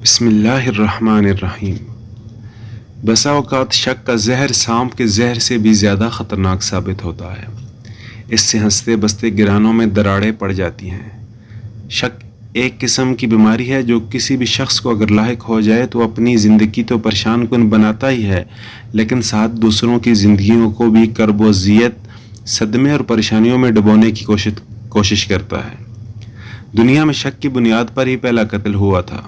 بسم اللہ الرحمن الرحیم۔ بسا اوقات شک کا زہر سانپ کے زہر سے بھی زیادہ خطرناک ثابت ہوتا ہے۔ اس سے ہنستے بستے گرانوں میں دراڑیں پڑ جاتی ہیں۔ شک ایک قسم کی بیماری ہے جو کسی بھی شخص کو اگر لاحق ہو جائے تو اپنی زندگی تو پریشان کن بناتا ہی ہے، لیکن ساتھ دوسروں کی زندگیوں کو بھی کرب و اذیت، صدمے اور پریشانیوں میں ڈبونے کی کوشش کرتا ہے۔ دنیا میں شک کی بنیاد پر ہی پہلا قتل ہوا تھا۔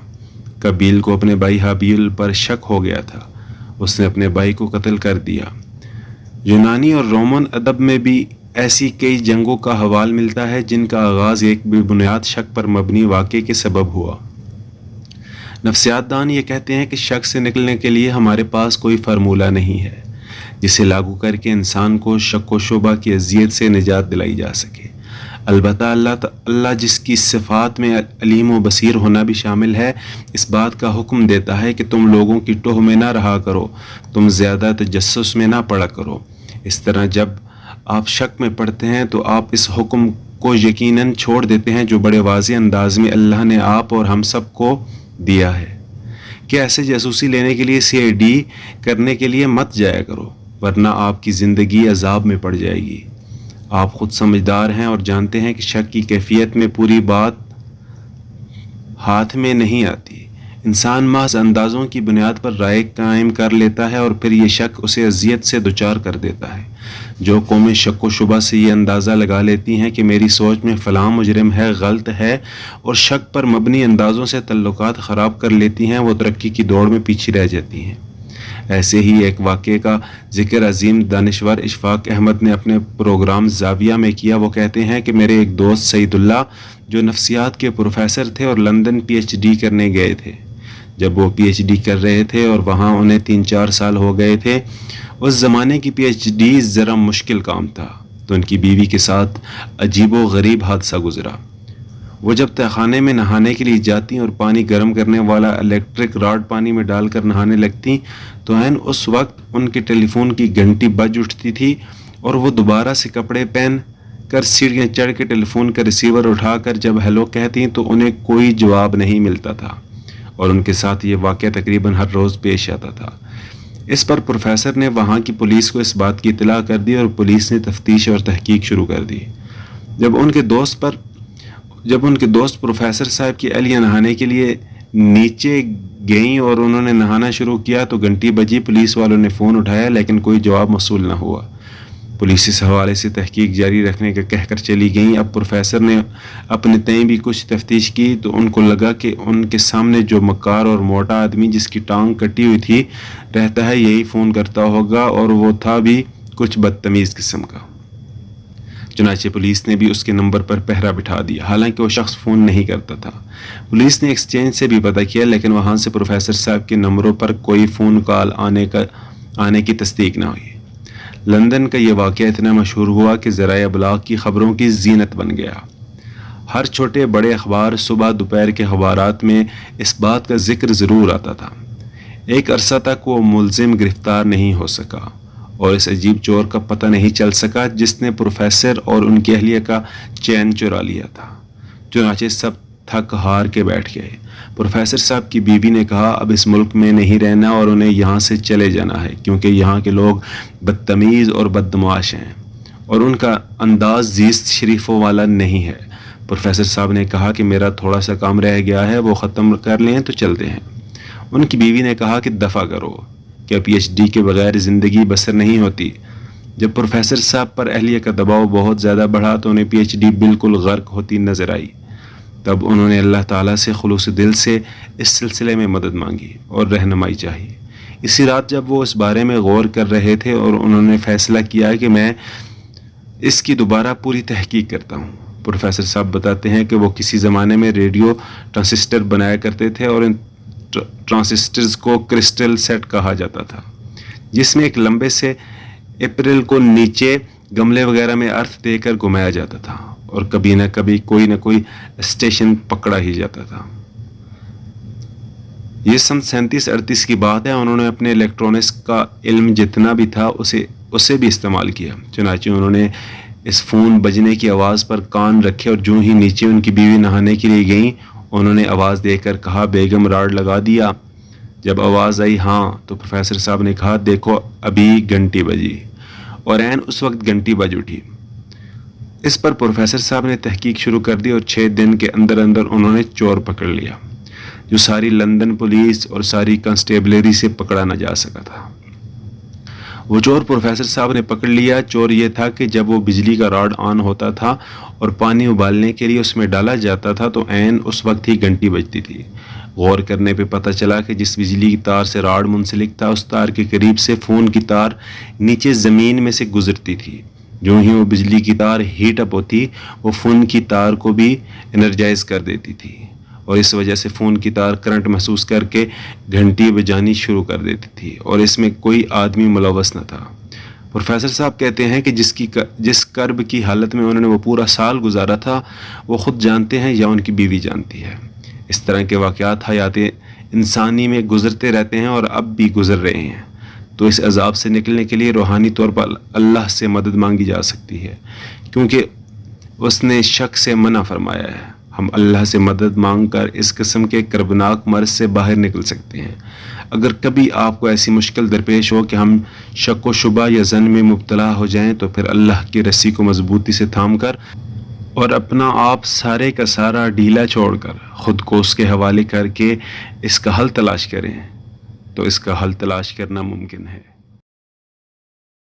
قابیل کو اپنے بھائی حابیل پر شک ہو گیا تھا، اس نے اپنے بھائی کو قتل کر دیا۔ یونانی اور رومن ادب میں بھی ایسی کئی جنگوں کا حوال ملتا ہے جن کا آغاز ایک بے بنیاد شک پر مبنی واقعے کے سبب ہوا۔ نفسیات دان یہ کہتے ہیں کہ شک سے نکلنے کے لیے ہمارے پاس کوئی فارمولہ نہیں ہے جسے لاگو کر کے انسان کو شک و شبہ کی اذیت سے نجات دلائی جا سکے۔ البتہ اللہ جس کی صفات میں علیم و بصیر ہونا بھی شامل ہے، اس بات کا حکم دیتا ہے کہ تم لوگوں کی ٹوہ میں نہ رہا کرو، تم زیادہ تجسس میں نہ پڑا کرو۔ اس طرح جب آپ شک میں پڑتے ہیں تو آپ اس حکم کو یقیناً چھوڑ دیتے ہیں جو بڑے واضح انداز میں اللہ نے آپ اور ہم سب کو دیا ہے کہ ایسے جاسوسی لینے کے لیے CID کرنے کے لیے مت جایا کرو، ورنہ آپ کی زندگی عذاب میں پڑ جائے گی۔ آپ خود سمجھدار ہیں اور جانتے ہیں کہ شک کی کیفیت میں پوری بات ہاتھ میں نہیں آتی۔ انسان محض اندازوں کی بنیاد پر رائے قائم کر لیتا ہے اور پھر یہ شک اسے اذیت سے دوچار کر دیتا ہے۔ جو قومیں شک و شبہ سے یہ اندازہ لگا لیتی ہیں کہ میری سوچ میں فلاں مجرم ہے، غلط ہے، اور شک پر مبنی اندازوں سے تعلقات خراب کر لیتی ہیں، وہ ترقی کی دوڑ میں پیچھے رہ جاتی ہیں۔ ایسے ہی ایک واقعے کا ذکر عظیم دانشور اشفاق احمد نے اپنے پروگرام زاویہ میں کیا۔ وہ کہتے ہیں کہ میرے ایک دوست سعید اللہ جو نفسیات کے پروفیسر تھے اور لندن PhD کرنے گئے تھے۔ جب وہ PhD کر رہے تھے اور وہاں انہیں 3-4 سال ہو گئے تھے، اس زمانے کی PhD ذرا مشکل کام تھا، تو ان کی بیوی کے ساتھ عجیب و غریب حادثہ گزرا۔ وہ جب تہخانے میں نہانے کے لیے جاتی اور پانی گرم کرنے والا الیکٹرک راڈ پانی میں ڈال کر نہانے لگتی تو عین اس وقت ان کے ٹیلی فون کی گھنٹی بج اٹھتی تھی اور وہ دوبارہ سے کپڑے پہن کر سیڑھیاں چڑھ کے ٹیلی فون کا ریسیور اٹھا کر جب ہیلو کہتی تو انہیں کوئی جواب نہیں ملتا تھا، اور ان کے ساتھ یہ واقعہ تقریباً ہر روز پیش آتا تھا۔ اس پر پروفیسر نے وہاں کی پولیس کو اس بات کی اطلاع کر دی اور پولیس نے تفتیش اور تحقیق شروع کر دی۔ جب ان کے دوست پروفیسر صاحب کی اہلیہ نہانے کے لیے نیچے گئیں اور انہوں نے نہانا شروع کیا تو گھنٹی بجی، پولیس والوں نے فون اٹھایا لیکن کوئی جواب موصول نہ ہوا۔ پولیس اس حوالے سے تحقیق جاری رکھنے کا کہہ کر چلی گئیں۔ اب پروفیسر نے اپنے تئیں بھی کچھ تفتیش کی تو ان کو لگا کہ ان کے سامنے جو مکار اور موٹا آدمی جس کی ٹانگ کٹی ہوئی تھی رہتا ہے یہی فون کرتا ہوگا، اور وہ تھا بھی کچھ بدتمیز قسم کا۔ چنانچہ پولیس نے بھی اس کے نمبر پر پہرا بٹھا دیا، حالانکہ وہ شخص فون نہیں کرتا تھا۔ پولیس نے ایکسچینج سے بھی پتہ کیا لیکن وہاں سے پروفیسر صاحب کے نمبروں پر کوئی فون کال آنے کی تصدیق نہ ہوئی۔ لندن کا یہ واقعہ اتنا مشہور ہوا کہ ذرائع ابلاغ کی خبروں کی زینت بن گیا۔ ہر چھوٹے بڑے اخبار صبح دوپہر کے اخبارات میں اس بات کا ذکر ضرور آتا تھا۔ ایک عرصہ تک وہ ملزم گرفتار نہیں ہو سکا اور اس عجیب چور کا پتہ نہیں چل سکا جس نے پروفیسر اور ان کی اہلیہ کا چین چرا لیا تھا۔ چنانچہ سب تھک ہار کے بیٹھ گئے۔ پروفیسر صاحب کی بیوی نے کہا اب اس ملک میں نہیں رہنا اور انہیں یہاں سے چلے جانا ہے، کیونکہ یہاں کے لوگ بدتمیز اور بدمعاش ہیں اور ان کا انداز زیست شریفوں والا نہیں ہے۔ پروفیسر صاحب نے کہا کہ میرا تھوڑا سا کام رہ گیا ہے، وہ ختم کر لیں تو چلتے ہیں۔ ان کی بیوی نے کہا کہ دفع کرو، کہ PhD کے بغیر زندگی بسر نہیں ہوتی۔ جب پروفیسر صاحب پر اہلیہ کا دباؤ بہت زیادہ بڑھا تو انہیں PhD بالکل غرق ہوتی نظر آئی۔ تب انہوں نے اللہ تعالیٰ سے خلوص دل سے اس سلسلے میں مدد مانگی اور رہنمائی چاہی۔ اسی رات جب وہ اس بارے میں غور کر رہے تھے اور انہوں نے فیصلہ کیا کہ میں اس کی دوبارہ پوری تحقیق کرتا ہوں۔ پروفیسر صاحب بتاتے ہیں کہ وہ کسی زمانے میں ریڈیو ٹرانسسٹر بنایا کرتے تھے اور ان ٹرانسسٹرز کو کرسٹل سیٹ کہا جاتا تھا، جس میں ایک لمبے سے اپریل کو نیچے گملے وغیرہ میں ارتھ دے کر گھمایا جاتا تھا اور کبھی نہ کبھی کوئی نہ کوئی اسٹیشن پکڑا ہی جاتا تھا۔ یہ سن 37-38 کی بات ہے۔ انہوں نے اپنے الیکٹرونکس کا علم جتنا بھی تھا اسے بھی استعمال کیا۔ چنانچہ انہوں نے اس فون بجنے کی آواز پر کان رکھے اور جو ہی نیچے ان کی بیوی نہانے کے لیے گئیں انہوں نے آواز دے کر کہا بیگم راڈ لگا دیا؟ جب آواز آئی ہاں تو پروفیسر صاحب نے کہا دیکھو ابھی گھنٹی بجی، اور عین اس وقت گھنٹی بج اٹھی۔ اس پر پروفیسر صاحب نے تحقیق شروع کر دی اور 6 دن کے اندر اندر انہوں نے چور پکڑ لیا جو ساری لندن پولیس اور ساری کانسٹیبلری سے پکڑا نہ جا سکا تھا۔ وہ چور پروفیسر صاحب نے پکڑ لیا۔ چور یہ تھا کہ جب وہ بجلی کا راڈ آن ہوتا تھا اور پانی ابالنے کے لیے اس میں ڈالا جاتا تھا تو عین اس وقت ہی گھنٹی بجتی تھی۔ غور کرنے پہ پتہ چلا کہ جس بجلی کی تار سے راڈ منسلک تھا اس تار کے قریب سے فون کی تار نیچے زمین میں سے گزرتی تھی۔ جو ہی وہ بجلی کی تار ہیٹ اپ ہوتی وہ فون کی تار کو بھی انرجائز کر دیتی تھی، اور اس وجہ سے فون کی تار کرنٹ محسوس کر کے گھنٹی بجانی شروع کر دیتی تھی، اور اس میں کوئی آدمی ملوث نہ تھا۔ پروفیسر صاحب کہتے ہیں کہ جس کرب کی حالت میں انہوں نے وہ پورا سال گزارا تھا وہ خود جانتے ہیں یا ان کی بیوی جانتی ہے۔ اس طرح کے واقعات حیات انسانی میں گزرتے رہتے ہیں اور اب بھی گزر رہے ہیں، تو اس عذاب سے نکلنے کے لیے روحانی طور پر اللہ سے مدد مانگی جا سکتی ہے، کیونکہ اس نے شک سے منع فرمایا ہے۔ ہم اللہ سے مدد مانگ کر اس قسم کے کربناک مرض سے باہر نکل سکتے ہیں۔ اگر کبھی آپ کو ایسی مشکل درپیش ہو کہ ہم شک و شبہ یا ظن میں مبتلا ہو جائیں تو پھر اللہ کی رسی کو مضبوطی سے تھام کر اور اپنا آپ سارے کا سارا ڈھیلا چھوڑ کر خود کو اس کے حوالے کر کے اس کا حل تلاش کریں، تو اس کا حل تلاش کرنا ممکن ہے۔